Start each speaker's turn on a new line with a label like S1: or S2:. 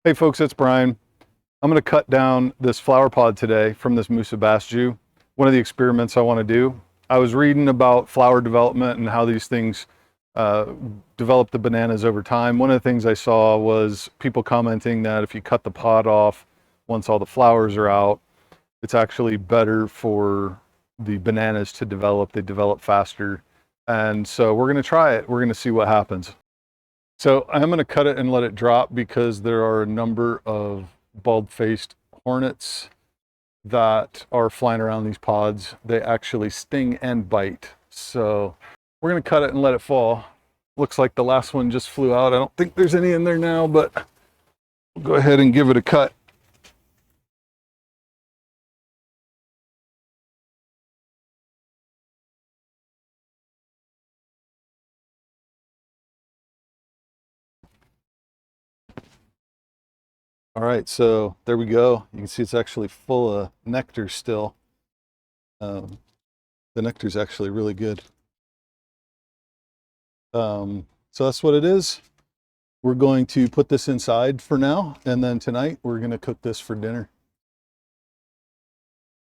S1: Hey folks, it's Brian. I'm going to cut down this flower pod today from this Musa Basjoo. One of the experiments I want to do. I was reading about flower development and how these things develop the bananas over time. One of the things I saw was people commenting that if you cut the pod off once all the flowers are out, it's actually better for the bananas to develop. They develop faster. And so we're going to try it. We're going to see what happens. So I'm going to cut it and let it drop because there are a number of bald-faced hornets that are flying around these pods. They actually sting and bite. So we're going to cut it and let it fall. Looks like the last one just flew out. I don't think there's any in there now, but we'll go ahead and give it a cut. All right, so there we go. You can see it's actually full of nectar still. The nectar is actually really good. So that's what it is. We're going to put this inside for now, and then tonight we're going to cook this for dinner.